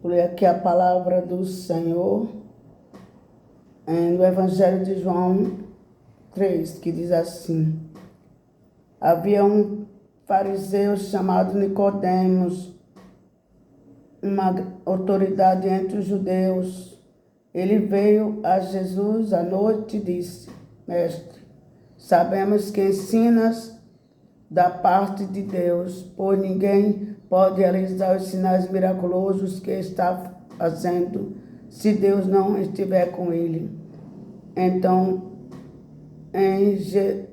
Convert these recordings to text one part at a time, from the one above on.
Vou ler aqui a palavra do Senhor no Evangelho de João 3, que diz assim: havia um fariseu chamado Nicodemos, uma autoridade entre os judeus. Ele veio a Jesus à noite e disse: Mestre, sabemos que ensinas da parte de Deus, pois ninguém pode realizar os sinais miraculosos que está fazendo se Deus não estiver com ele. Então, em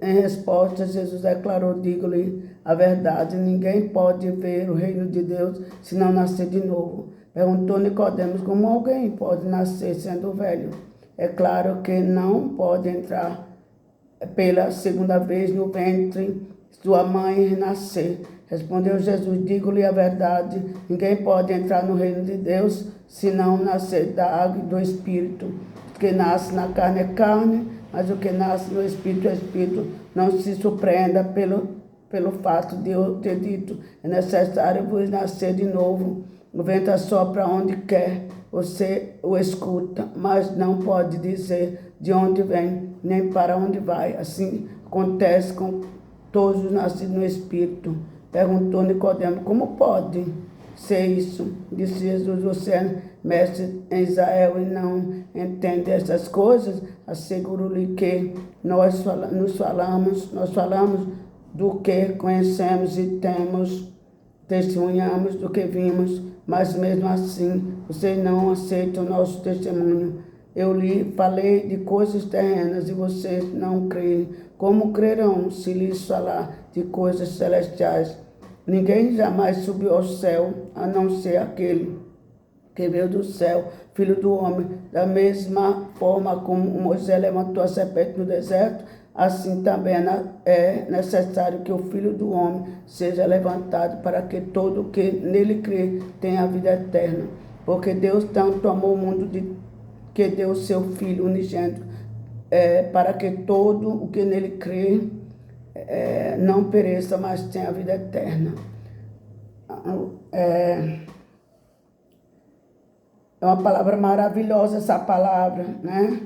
resposta, Jesus declarou: digo-lhe a verdade, ninguém pode ver o reino de Deus se não nascer de novo. Perguntou Nicodemos: como alguém pode nascer sendo velho? É claro que não pode entrar pela segunda vez no ventre sua mãe e renascer. Respondeu Jesus: digo-lhe a verdade, ninguém pode entrar no reino de Deus se não nascer da água e do Espírito. O que nasce na carne é carne, mas o que nasce no Espírito é Espírito. Não se surpreenda pelo fato de eu ter dito: é necessário vos nascer de novo. O vento assopra onde quer, você o escuta, mas não pode dizer de onde vem, nem para onde vai. Assim acontece com todos os nascidos no Espírito. Perguntou Nicodemos: como pode ser isso? Disse Jesus: você é mestre em Israel e não entende essas coisas? Asseguro-lhe que nós falamos do que conhecemos e testemunhamos do que vimos, mas mesmo assim vocês não aceitam o nosso testemunho. Eu lhe falei de coisas terrenas e vocês não creem. Como crerão se lhes falar de coisas celestiais? Ninguém jamais subiu ao céu, a não ser aquele que veio do céu, Filho do Homem. Da mesma forma como Moisés levantou a serpente no deserto, assim também é necessário que o Filho do Homem seja levantado, para que todo o que nele crê tenha a vida eterna. Porque Deus tanto amou o mundo que deu seu Filho unigênito, para que todo o que nele crê não pereça, mas tenha a vida eterna. É uma palavra maravilhosa essa palavra, né?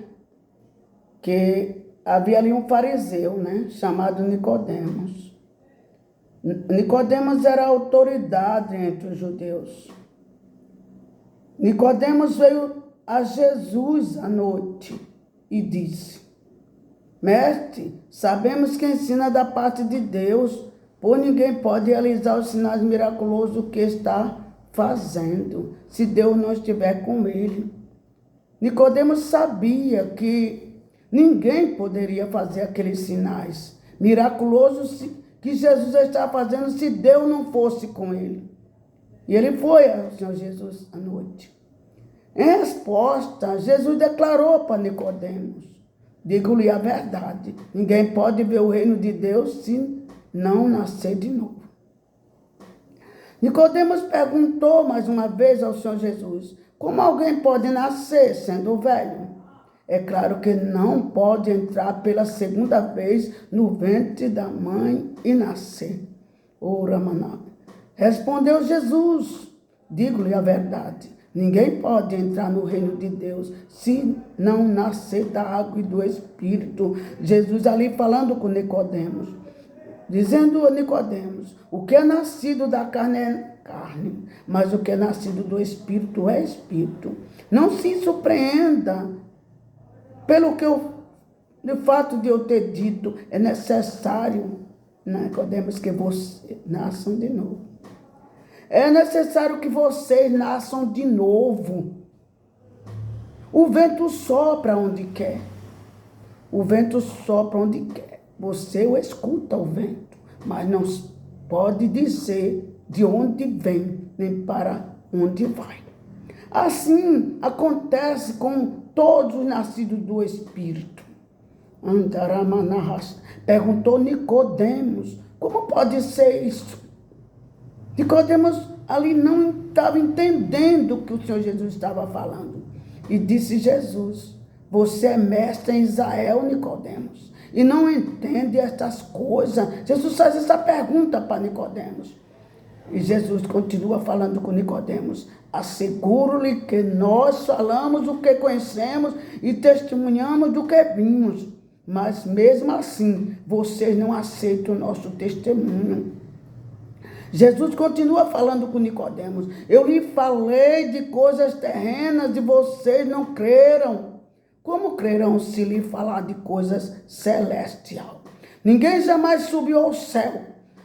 Que havia ali um fariseu, né? Chamado Nicodemos. Nicodemos era autoridade entre os judeus. Nicodemos veio a Jesus à noite e disse: Mestre, sabemos que ensina da parte de Deus, pois ninguém pode realizar os sinais miraculosos que está fazendo se Deus não estiver com ele. Nicodemos sabia que ninguém poderia fazer aqueles sinais miraculosos que Jesus estava fazendo se Deus não fosse com ele. E ele foi ao Senhor Jesus à noite. Em resposta, Jesus declarou para Nicodemos: digo-lhe a verdade, ninguém pode ver o reino de Deus se não nascer de novo. Nicodemos perguntou mais uma vez ao Senhor Jesus: como alguém pode nascer sendo velho? É claro que não pode entrar pela segunda vez no ventre da mãe e nascer. Ora, maná. Respondeu Jesus: digo-lhe a verdade, ninguém pode entrar no reino de Deus se não nascer da água e do Espírito. Jesus ali falando com Nicodemos, dizendo a Nicodemos: o que é nascido da carne é carne, mas o que é nascido do Espírito é Espírito. Não se surpreenda pelo fato de eu ter dito: é necessário, Nicodemos, que vocês nasçam de novo. É necessário que vocês nasçam de novo. O vento sopra onde quer. O vento sopra onde quer. Você o escuta, o vento, mas não pode dizer de onde vem, nem para onde vai. Assim acontece com todos os nascidos do Espírito. Perguntou Nicodemos: como pode ser isso? Nicodemos ali não estava entendendo o que o Senhor Jesus estava falando. E disse Jesus: você é mestre em Israel, Nicodemos, e não entende estas coisas. Jesus faz essa pergunta para Nicodemos. E Jesus continua falando com Nicodemos: asseguro-lhe que nós falamos o que conhecemos e testemunhamos do que vimos, mas mesmo assim vocês não aceitam o nosso testemunho. Jesus continua falando com Nicodemos: eu lhe falei de coisas terrenas e vocês não creram. Como crerão se lhe falar de coisas celestiais? Ninguém jamais subiu ao céu,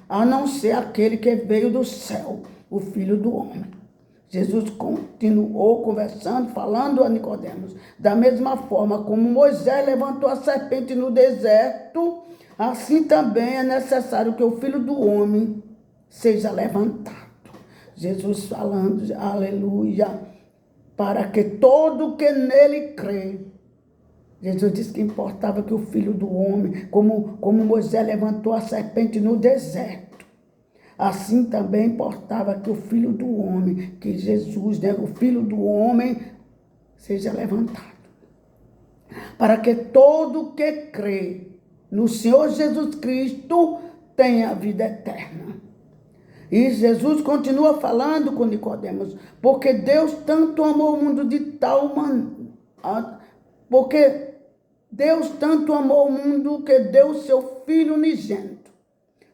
a não ser aquele que veio do céu, o Filho do Homem. Jesus continuou conversando, falando a Nicodemos: da mesma forma como Moisés levantou a serpente no deserto, assim também é necessário que o Filho do Homem seja levantado. Jesus falando, aleluia, para que todo que nele crê. Jesus disse que importava que o Filho do Homem, como Moisés levantou a serpente no deserto, assim também importava que o Filho do Homem, que Jesus, né, o Filho do Homem, seja levantado. Para que todo que crê no Senhor Jesus Cristo tenha vida eterna. E Jesus continua falando com Nicodemos: porque Deus tanto amou o mundo de tal maneira, porque Deus tanto amou o mundo que deu seu Filho unigênito,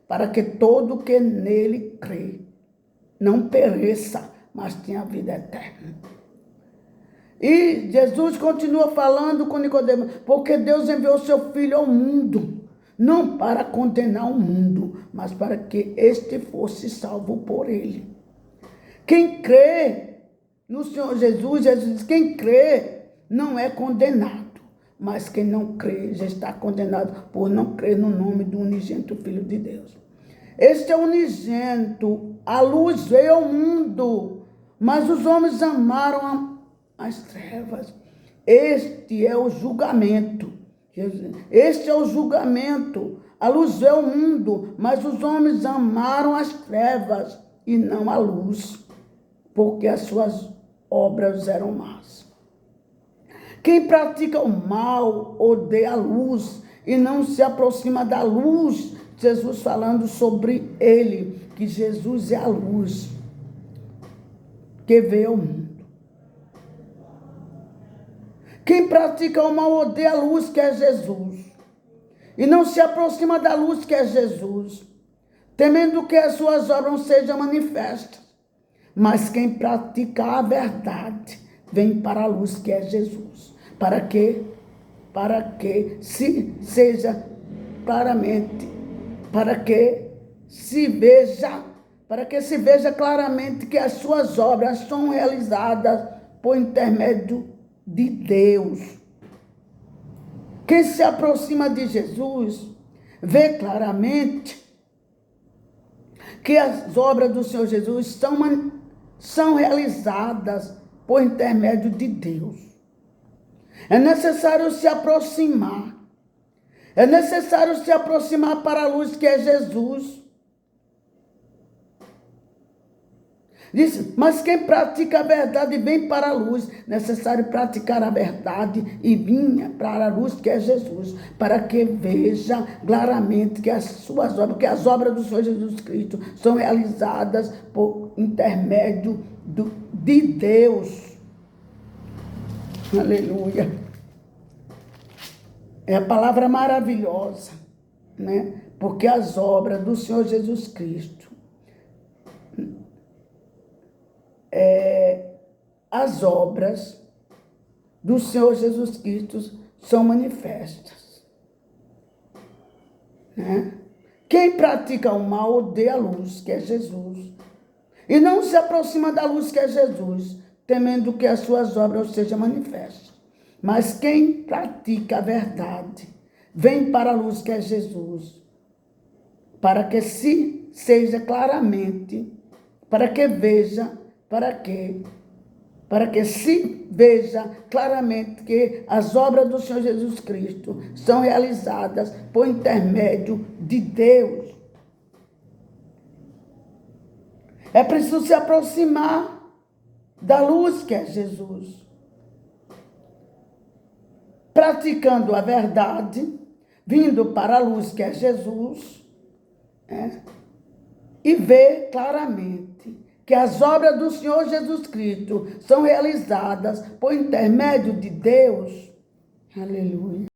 para que todo que nele crê não pereça, mas tenha vida eterna. E Jesus continua falando com Nicodemos: porque Deus enviou seu Filho ao mundo, não para condenar o mundo, mas para que este fosse salvo por ele. Quem crê no Senhor Jesus, Jesus diz: quem crê não é condenado, mas quem não crê já está condenado por não crer no nome do unigênito Filho de Deus. Este é unigênito, a luz veio ao mundo, mas os homens amaram as trevas. Este é o julgamento. Este é o julgamento. A luz veio ao mundo, mas os homens amaram as trevas e não a luz, porque as suas obras eram más. Quem pratica o mal odeia a luz e não se aproxima da luz. Jesus falando sobre ele, que Jesus é a luz que veio ao mundo. Quem pratica o mal odeia a luz, que é Jesus, e não se aproxima da luz, que é Jesus, temendo que as suas obras não sejam manifestas. Mas quem pratica a verdade vem para a luz, que é Jesus, para que se veja claramente que as suas obras são realizadas por intermédio de Deus. Quem se aproxima de Jesus vê claramente que as obras do Senhor Jesus são realizadas por intermédio de Deus. É necessário se aproximar. É necessário se aproximar para a luz, que é Jesus. Diz: mas quem pratica a verdade vem para a luz. Necessário praticar a verdade e vir para a luz, que é Jesus, para que veja claramente que as suas obras, que as obras do Senhor Jesus Cristo são realizadas por intermédio de Deus. Aleluia. É a palavra maravilhosa, né? Porque as obras do Senhor Jesus Cristo, as obras do Senhor Jesus Cristo são manifestas, né? Quem pratica o mal odeia a luz, que é Jesus, e não se aproxima da luz, que é Jesus, temendo que as suas obras sejam manifestas. Mas quem pratica a verdade vem para a luz, que é Jesus, para que seja claramente, para que se veja claramente que as obras do Senhor Jesus Cristo são realizadas por intermédio de Deus. É preciso se aproximar da luz, que é Jesus, praticando a verdade, vindo para a luz, que é Jesus, e vê claramente que as obras do Senhor Jesus Cristo são realizadas por intermédio de Deus. Aleluia.